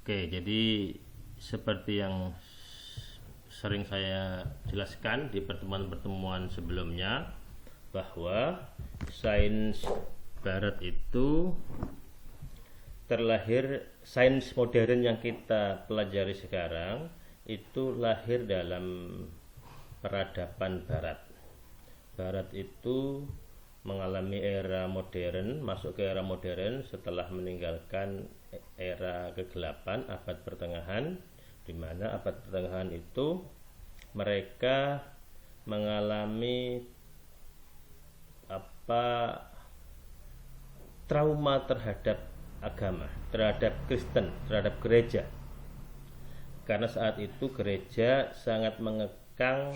Oke, jadi seperti yang sering saya jelaskan di pertemuan-pertemuan sebelumnya, bahwa sains barat itu sains modern yang kita pelajari sekarang itu lahir dalam peradaban barat. Barat itu mengalami era modern, masuk ke era modern setelah meninggalkan era kegelapan abad pertengahan, di mana abad pertengahan itu mereka mengalami trauma terhadap agama, terhadap Kristen, terhadap gereja. Karena saat itu gereja sangat mengekang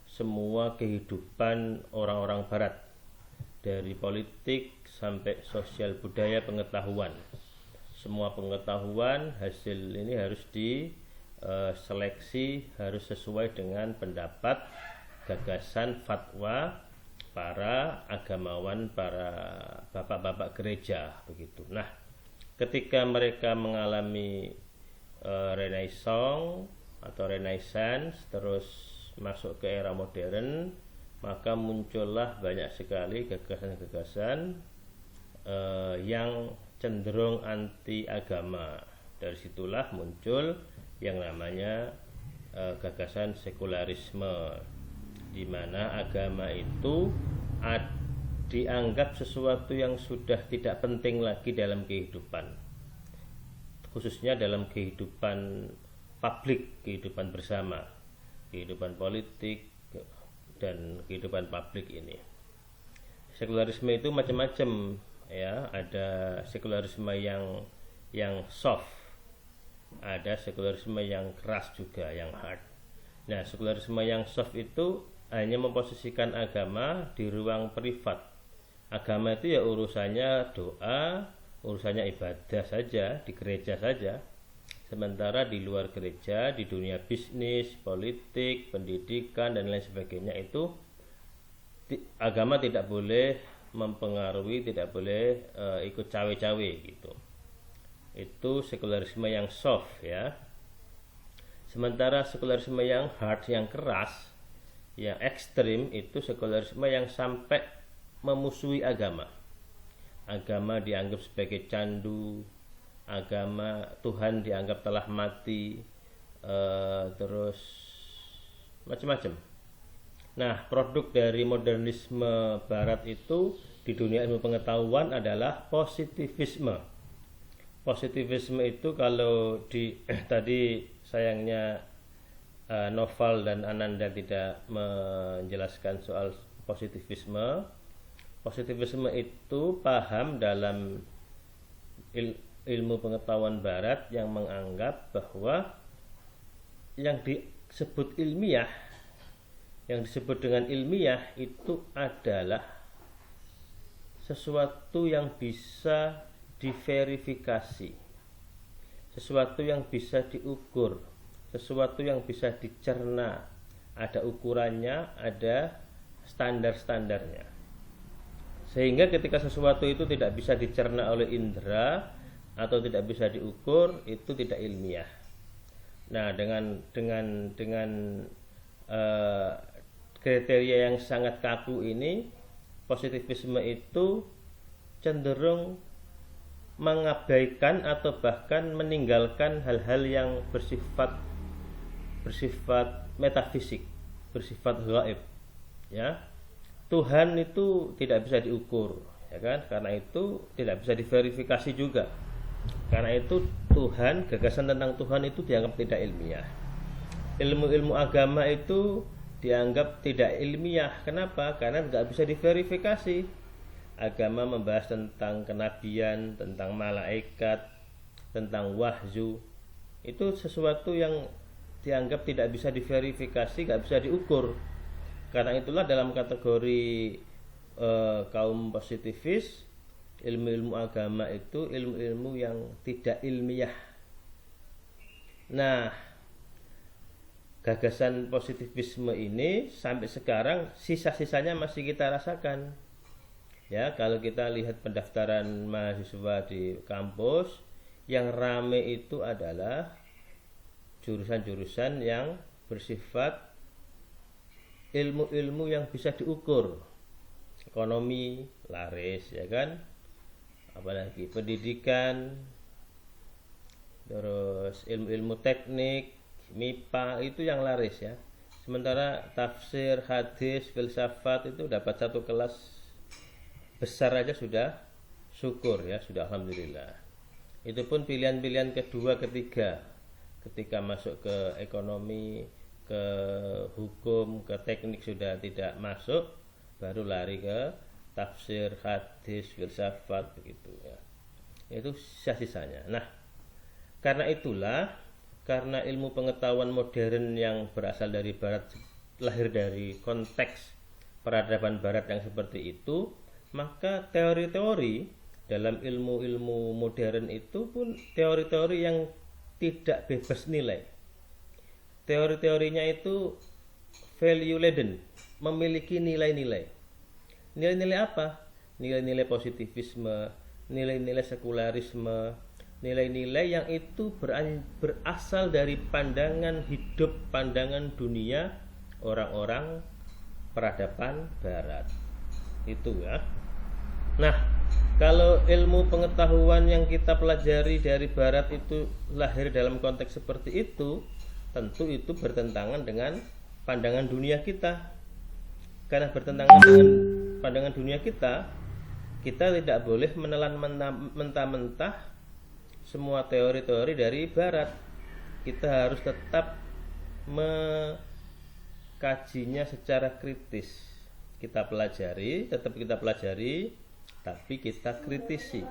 semua kehidupan orang-orang barat, dari politik sampai sosial, budaya, pengetahuan. Semua pengetahuan hasil ini harus diseleksi, harus sesuai dengan pendapat, gagasan, fatwa para agamawan, para bapak-bapak gereja begitu. Nah, ketika mereka mengalami Renaissance atau Renaissance, terus masuk ke era modern, maka muncullah banyak sekali gagasan-gagasan yang cenderung anti agama. Dari situlah muncul yang namanya gagasan sekularisme, di mana agama itu dianggap sesuatu yang sudah tidak penting lagi dalam kehidupan, khususnya dalam kehidupan publik, kehidupan bersama, kehidupan politik dan kehidupan publik ini. Sekularisme itu macam-macam ya, ada sekularisme yang soft, ada sekularisme yang keras juga, yang hard. Nah, sekularisme yang soft itu hanya memposisikan agama di ruang privat. Agama itu ya urusannya doa, urusannya ibadah saja, di gereja saja. Sementara di luar gereja, di dunia bisnis, politik, pendidikan dan lain sebagainya itu agama tidak boleh mempengaruhi, tidak boleh ikut cawe-cawe gitu. Itu sekularisme yang soft ya. Sementara sekularisme yang hard, yang keras, yang ekstrim, itu sekularisme yang sampai memusuhi agama. Agama dianggap sebagai candu, agama Tuhan dianggap telah mati, terus macam-macam. Nah, produk dari modernisme barat itu di dunia ilmu pengetahuan adalah positivisme. Positivisme itu kalau tadi sayangnya Noval dan Ananda tidak menjelaskan soal positivisme. Positivisme itu paham dalam ilmu pengetahuan barat yang menganggap bahwa yang disebut ilmiah, yang disebut dengan ilmiah itu adalah sesuatu yang bisa diverifikasi, sesuatu yang bisa diukur, sesuatu yang bisa dicerna, ada ukurannya, ada standar-standarnya. Sehingga ketika sesuatu itu tidak bisa dicerna oleh indera atau tidak bisa diukur, itu tidak ilmiah. Nah, dengan kriteria yang sangat kaku ini, positivisme itu cenderung mengabaikan atau bahkan meninggalkan hal-hal yang bersifat metafisik, bersifat gaib ya. Tuhan itu tidak bisa diukur ya kan, karena itu tidak bisa diverifikasi juga. Karena itu Tuhan, gagasan tentang Tuhan itu dianggap tidak ilmiah. Ilmu-ilmu agama itu dianggap tidak ilmiah. Kenapa? Karena tidak bisa diverifikasi. Agama membahas tentang kenabian, tentang malaikat, tentang wahyu. Itu sesuatu yang dianggap tidak bisa diverifikasi, tidak bisa diukur. Karena itulah dalam kategori kaum positivis, ilmu-ilmu agama itu ilmu-ilmu yang tidak ilmiah. Nah, gagasan positivisme ini sampai sekarang sisa-sisanya masih kita rasakan. Ya, kalau kita lihat pendaftaran mahasiswa di kampus, Yang rame itu adalah jurusan-jurusan yang bersifat ilmu-ilmu yang bisa diukur. Ekonomi laris, ya kan? Apalagi pendidikan, terus ilmu-ilmu teknik, MIPA itu yang laris ya. Sementara tafsir, hadis, filsafat itu dapat satu kelas besar aja sudah syukur ya, sudah alhamdulillah. Itu pun pilihan-pilihan kedua, ketiga. Ketika masuk ke ekonomi, ke hukum, ke teknik sudah tidak masuk, baru lari ke tafsir, hadis, filsafat begitu ya. Itu sisa-sisanya. Nah, karena itulah, karena ilmu pengetahuan modern yang berasal dari barat, lahir dari konteks peradaban barat yang seperti itu, maka teori-teori dalam ilmu-ilmu modern itu pun teori-teori yang tidak bebas nilai. Teori-teorinya itu value laden, memiliki nilai-nilai. Nilai-nilai apa? Nilai-nilai positivisme, nilai-nilai sekularisme, nilai-nilai yang itu berasal dari pandangan hidup, pandangan dunia orang-orang peradaban barat. Itu ya. Nah, kalau ilmu pengetahuan yang kita pelajari dari barat itu lahir dalam konteks seperti itu, tentu itu bertentangan dengan pandangan dunia kita. Karena bertentangan dengan pandangan dunia kita, kita tidak boleh menelan mentah-mentah semua teori-teori dari barat. Kita harus tetap mengkajinya secara kritis. Kita pelajari, tetap kita pelajari, tapi kita kritisi.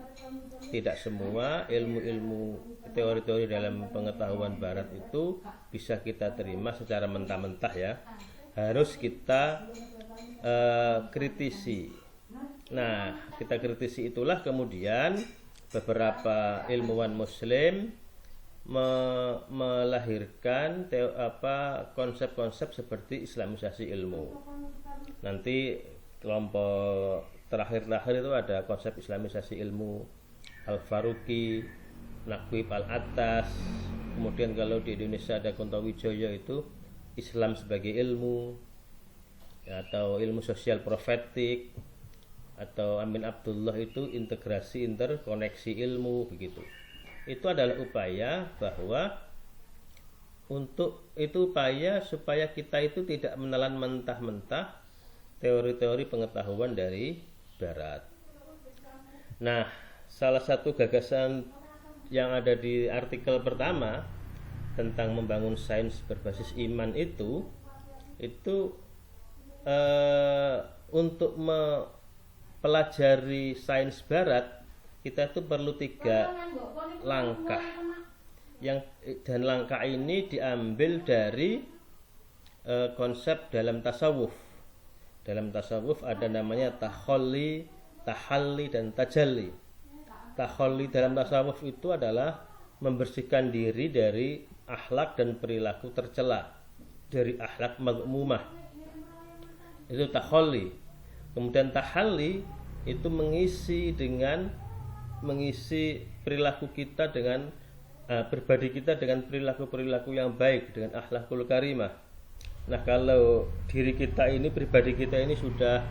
Tidak semua ilmu-ilmu teori-teori dalam pengetahuan barat itu bisa kita terima secara mentah-mentah ya. Harus kita kritisi. Nah, kita kritisi itulah kemudian beberapa ilmuwan muslim melahirkan konsep-konsep seperti islamisasi ilmu. Nanti kelompok terakhir itu ada konsep islamisasi ilmu, Al-Faruqi, Naqib Al-Attas. Kemudian kalau di Indonesia ada Kuntowijoyo itu Islam sebagai ilmu, atau ilmu sosial profetik, atau Amin Abdullah itu integrasi interkoneksi ilmu begitu. Itu adalah upaya bahwa upaya supaya kita itu tidak menelan mentah-mentah teori-teori pengetahuan dari barat. Nah, salah satu gagasan yang ada di artikel pertama tentang membangun sains berbasis iman itu untuk mempelajari sains barat kita itu perlu 3 langkah. Dan langkah ini diambil dari konsep dalam tasawuf. Dalam tasawuf ada namanya takhalli, tahalli, dan tajalli. Takhalli dalam tasawuf itu adalah membersihkan diri dari akhlak dan perilaku tercela, dari akhlak mazmumah. Itu takhalli. Kemudian tahalli itu mengisi perilaku kita dengan pribadi kita dengan perilaku-perilaku yang baik, dengan akhlakul karimah. Nah, kalau diri kita ini, pribadi kita ini sudah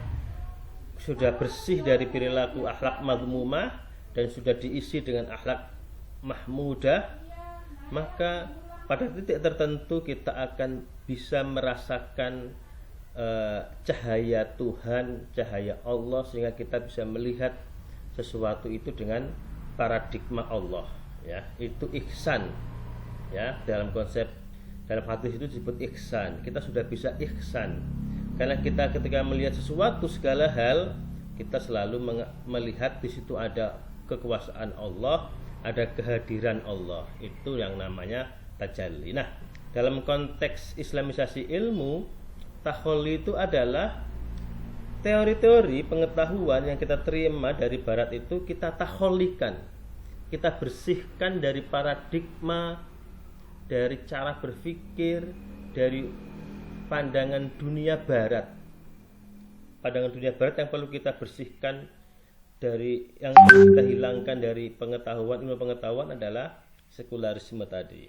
bersih dari perilaku akhlak mazmumah dan sudah diisi dengan akhlak mahmudah, maka pada titik tertentu kita akan bisa merasakan cahaya Tuhan, cahaya Allah, sehingga kita bisa melihat sesuatu itu dengan paradigma Allah. Ya, itu ihsan. Ya, dalam hadis itu disebut ihsan. Kita sudah bisa ihsan karena kita ketika melihat sesuatu, segala hal, kita selalu melihat di situ ada kekuasaan Allah, ada kehadiran Allah. Itu yang namanya tajalli. Nah, dalam konteks islamisasi ilmu, takhalli itu adalah teori-teori pengetahuan yang kita terima dari barat itu kita takhallikan, kita bersihkan dari paradigma, dari cara berpikir, dari pandangan dunia barat. Pandangan dunia barat yang perlu kita bersihkan dari yang kita hilangkan dari ilmu pengetahuan adalah sekularisme tadi.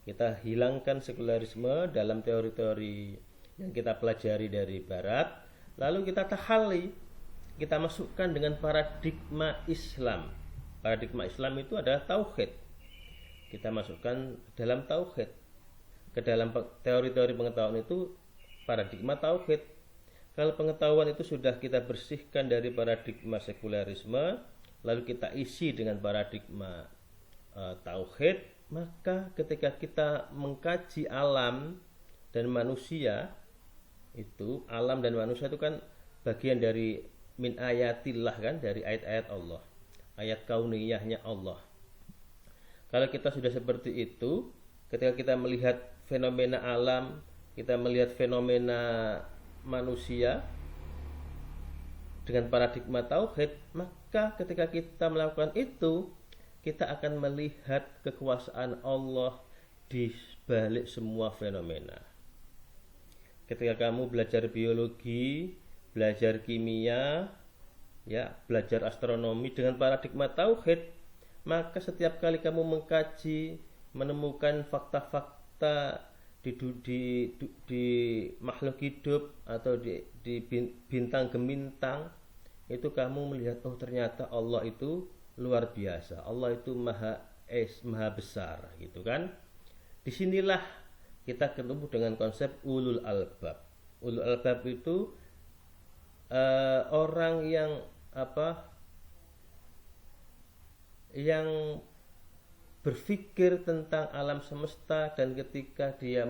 Kita hilangkan sekularisme dalam teori-teori yang kita pelajari dari barat, lalu kita tahalli, kita masukkan dengan paradigma Islam. Paradigma Islam itu adalah tauhid. Kita masukkan dalam tauhid. Ke dalam teori-teori pengetahuan itu paradigma tauhid. Kalau pengetahuan itu sudah kita bersihkan dari paradigma sekularisme, lalu kita isi dengan paradigma tauhid, maka ketika kita mengkaji alam dan manusia, itu alam dan manusia itu kan bagian dari min ayatillah, kan, dari ayat-ayat Allah, ayat kauniyahnya Allah. Kalau kita sudah seperti itu, ketika kita melihat fenomena alam, kita melihat fenomena manusia dengan paradigma tauhid, maka ketika kita melakukan itu, kita akan melihat kekuasaan Allah di balik semua fenomena. Ketika kamu belajar biologi, belajar kimia, ya, belajar astronomi dengan paradigma tauhid, maka setiap kali kamu mengkaji, menemukan fakta-fakta di makhluk hidup atau di bintang gemintang, itu kamu melihat, oh ternyata Allah itu luar biasa, Allah itu maha besar, gitu kan. Disinilah kita ketemu dengan konsep ulul albab. Ulul albab itu orang yang yang berpikir tentang alam semesta, dan ketika dia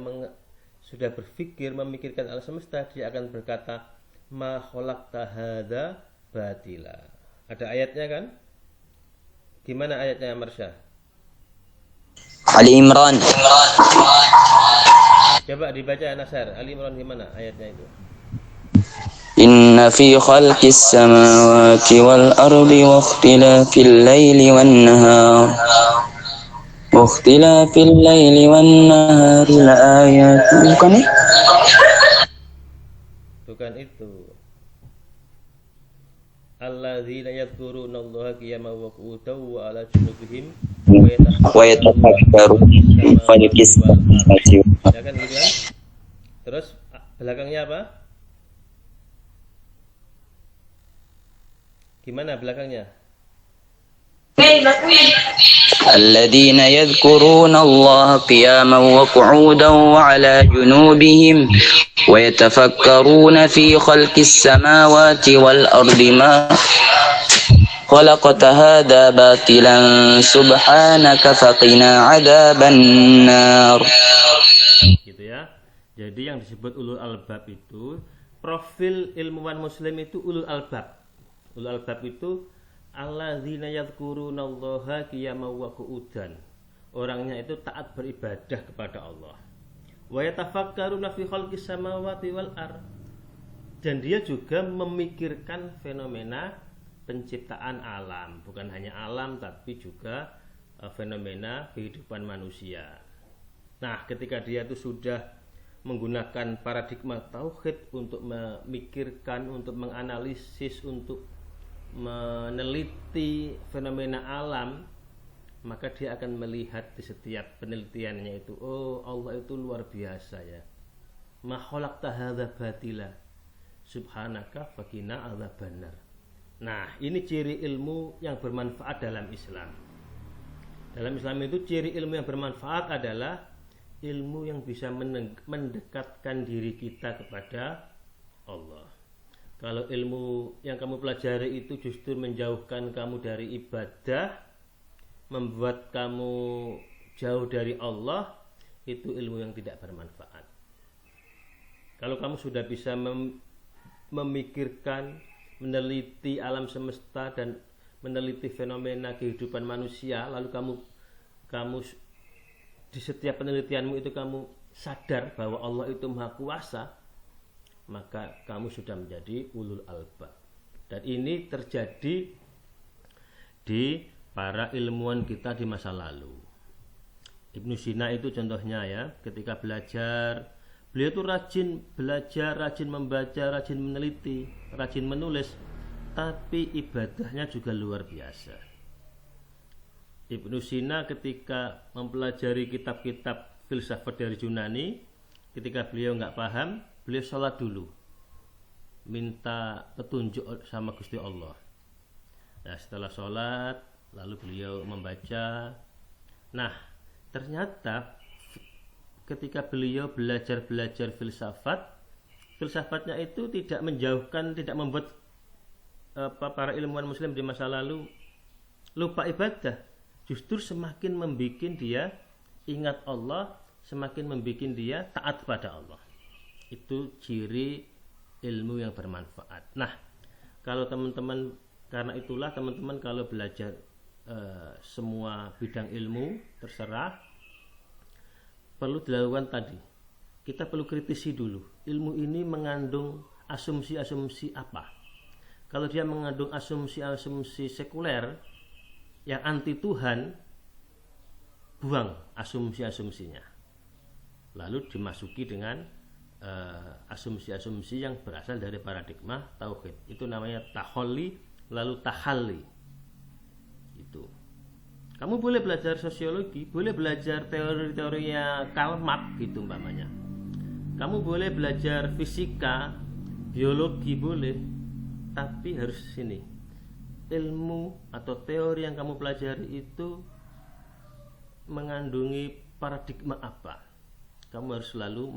sudah berpikir memikirkan alam semesta, dia akan berkata ma khalaqta hadza batila. Ada ayatnya kan? Gimana ayatnya, Marsha? Ali Imran. Coba dibaca Nasar. Ali Imran gimana ayatnya itu? Inna fi khalqis samawati wal ardi wa ikhtilafil laili wan nahar la ayatin. Bukan itu. Alladzina yadhkurunallaha qiyaman wa qu'udan wa 'ala junubihim wa yatafakkaruna fi khalqis samawati. Ya kan gitu kan? Terus belakangnya apa? Gimana belakangnya? الذين يذكرون الله قياما وقعودا وعلى جنوبهم ويتفكرون في خلق السماوات والأرض ما خلقت هذا باطلا سبحانك فقنا عذاب النار. Gitu ya. Jadi yang disebut ulul albab itu, profil ilmuwan muslim itu ulul albab. Ulul albab itu alladzina yadhkurunallaha qiyaman wa qu'udan. Orangnya itu taat beribadah kepada Allah. Wa yatafakkaruna fi khalqis samawati wal ard. Dan dia juga memikirkan fenomena penciptaan alam, bukan hanya alam tapi juga fenomena kehidupan manusia. Nah, ketika dia itu sudah menggunakan paradigma tauhid untuk memikirkan, untuk menganalisis, untuk meneliti fenomena alam, maka dia akan melihat di setiap penelitiannya itu, oh Allah itu luar biasa ya. Ma khalaqta hadza batila subhanaka faqina adzabannar. Nah, ini ciri ilmu yang bermanfaat dalam Islam. Dalam Islam itu ciri ilmu yang bermanfaat adalah ilmu yang bisa mendekatkan diri kita kepada Allah. Kalau ilmu yang kamu pelajari itu justru menjauhkan kamu dari ibadah, membuat kamu jauh dari Allah, itu ilmu yang tidak bermanfaat. Kalau kamu sudah bisa memikirkan, meneliti alam semesta dan meneliti fenomena kehidupan manusia, lalu kamu di setiap penelitianmu itu kamu sadar bahwa Allah itu Maha Kuasa, maka kamu sudah menjadi ulul albab. Dan ini terjadi di para ilmuwan kita di masa lalu. Ibnu Sina itu contohnya ya, ketika belajar, beliau itu rajin belajar, rajin membaca, rajin meneliti, rajin menulis. tapi ibadahnya juga luar biasa. Ibnu Sina ketika mempelajari kitab-kitab filsafat dari Yunani, ketika beliau nggak paham, beliau sholat dulu, minta petunjuk sama Gusti Allah. Nah, setelah sholat lalu beliau membaca. Nah, ternyata ketika beliau belajar filsafatnya itu tidak menjauhkan, tidak membuat para ilmuwan muslim di masa lalu lupa ibadah. Justru semakin membuat dia ingat Allah, semakin membuat dia taat pada Allah. Itu ciri ilmu yang bermanfaat. Nah, kalau teman-teman, karena itulah teman-teman kalau belajar semua bidang ilmu terserah, perlu dilakukan tadi. Kita perlu kritisi dulu. Ilmu ini mengandung asumsi-asumsi apa? Kalau dia mengandung asumsi-asumsi sekuler yang anti Tuhan, buang asumsi-asumsinya. Lalu dimasuki dengan asumsi-asumsi yang berasal dari paradigma tauhid. Itu namanya taholli lalu tahalli. Itu. Kamu boleh belajar sosiologi, boleh belajar teori-teorinya Karl Marx gitu umpamanya. Kamu boleh belajar fisika, biologi boleh, tapi harus sini. Ilmu atau teori yang kamu pelajari itu mengandungi paradigma apa? Kamu harus selalu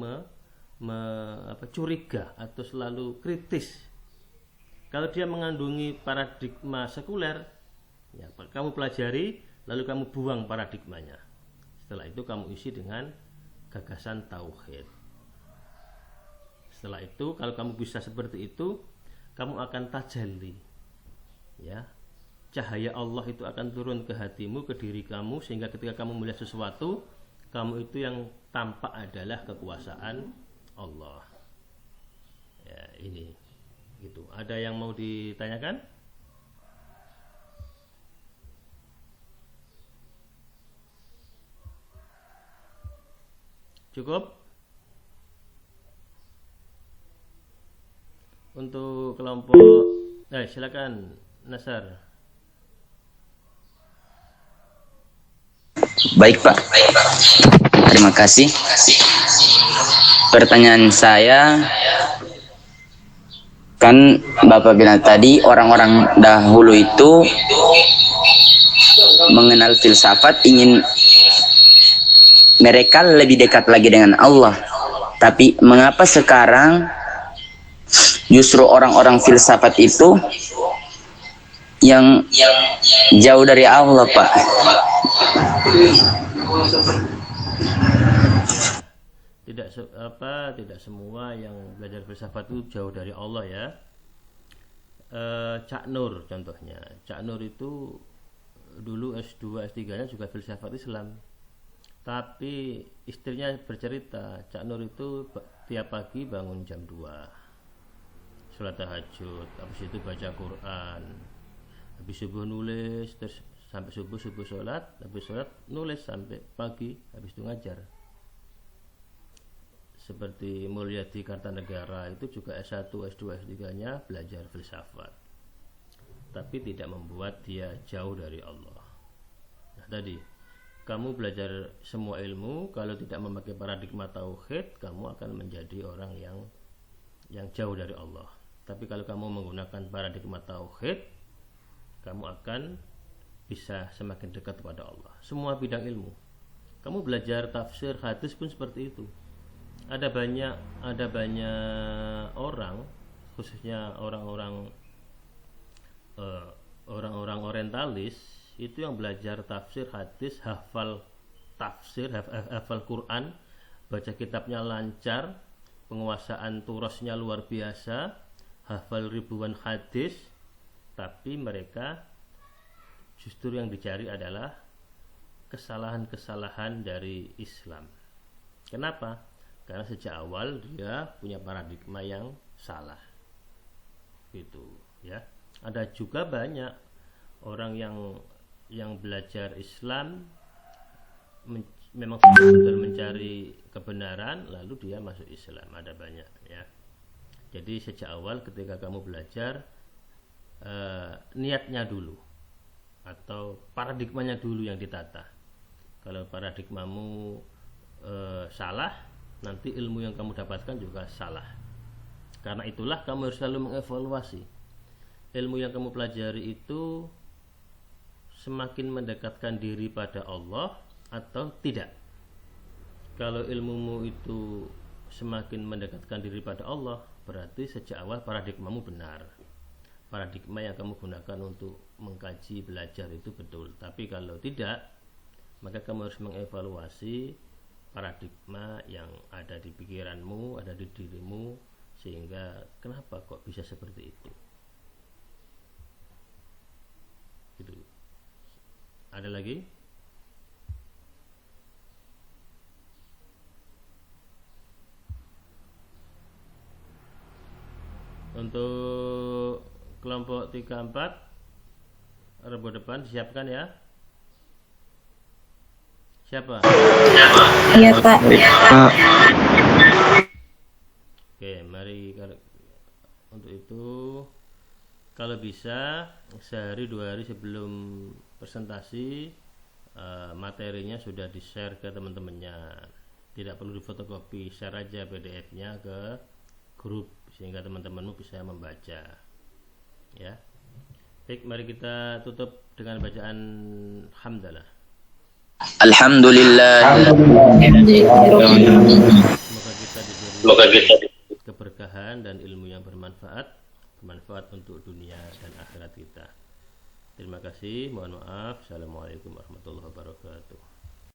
curiga atau selalu kritis. Kalau dia mengandungi paradigma sekuler, ya, kamu pelajari, lalu kamu buang paradigmanya. Setelah itu kamu isi dengan gagasan tauhid. Setelah itu, kalau kamu bisa seperti itu, kamu akan tajalli. Ya, cahaya Allah itu akan turun ke hatimu, ke diri kamu, sehingga ketika kamu melihat sesuatu, kamu itu yang tampak adalah kekuasaan Allah. Ya, ini gitu. Ada yang mau ditanyakan? Cukup? Untuk kelompok silakan Nasar. Baik Pak, terima kasih. Pertanyaan saya, kan Bapak bilang tadi orang-orang dahulu itu mengenal filsafat, ingin mereka lebih dekat lagi dengan Allah. Tapi mengapa sekarang justru orang-orang filsafat itu yang jauh dari Allah, Pak? Tidak semua yang belajar filsafat itu jauh dari Allah ya. Cak Nur contohnya. Cak Nur itu dulu S2, S3-nya juga filsafat Islam. Tapi istrinya bercerita, Cak Nur itu tiap pagi bangun jam 2, sholat tahajud, habis itu baca Quran, habis subuh nulis, terus sampai subuh sholat, habis sholat nulis sampai pagi, habis itu ngajar. Seperti Mulyadi Kartanegara itu juga S1, S2, S3-nya belajar filsafat, tapi tidak membuat dia jauh dari Allah. Nah tadi, kamu belajar semua ilmu, kalau tidak memakai paradigma tauhid, kamu akan menjadi orang yang jauh dari Allah. Tapi kalau kamu menggunakan paradigma tauhid, kamu akan bisa semakin dekat kepada Allah. Semua bidang ilmu. Kamu belajar tafsir hadis pun seperti itu. Ada banyak orang, khususnya orang-orang orientalis itu yang belajar tafsir hadis, hafal tafsir, hafal Quran, baca kitabnya lancar, penguasaan turasnya luar biasa, hafal ribuan hadis, tapi mereka justru yang dicari adalah kesalahan-kesalahan dari Islam. Kenapa? Karena sejak awal dia punya paradigma yang salah. Gitu, ya. Ada juga banyak orang yang belajar Islam memang betul mencari kebenaran, lalu dia masuk Islam. Ada banyak, ya. Jadi sejak awal ketika kamu belajar niatnya dulu atau paradigmanya dulu yang ditata. Kalau paradigmamu salah, nanti ilmu yang kamu dapatkan juga salah. Karena itulah kamu harus selalu mengevaluasi ilmu yang kamu pelajari itu semakin mendekatkan diri pada Allah atau tidak. Kalau ilmumu itu semakin mendekatkan diri pada Allah, berarti sejak awal paradigmamu benar. Paradigma yang kamu gunakan untuk mengkaji, belajar itu betul. Tapi kalau tidak, maka kamu harus mengevaluasi paradigma yang ada di pikiranmu, ada di dirimu, sehingga kenapa kok bisa seperti itu. Gitu. Ada lagi? Untuk kelompok 34 Rabu depan siapkan ya. Siapa? Iya Pak. Oke, mari untuk itu kalau bisa sehari 2 hari sebelum presentasi materinya sudah di-share ke teman-temannya. Tidak perlu difotokopi, share aja PDF-nya ke grup sehingga teman-temanmu bisa membaca. Ya. Baik, mari kita tutup dengan bacaan hamdalah. Alhamdulillah. Semoga kita diberi keberkahan dan ilmu yang bermanfaat untuk dunia dan akhirat kita. Terima kasih, mohon maaf. Assalamualaikum warahmatullahi wabarakatuh.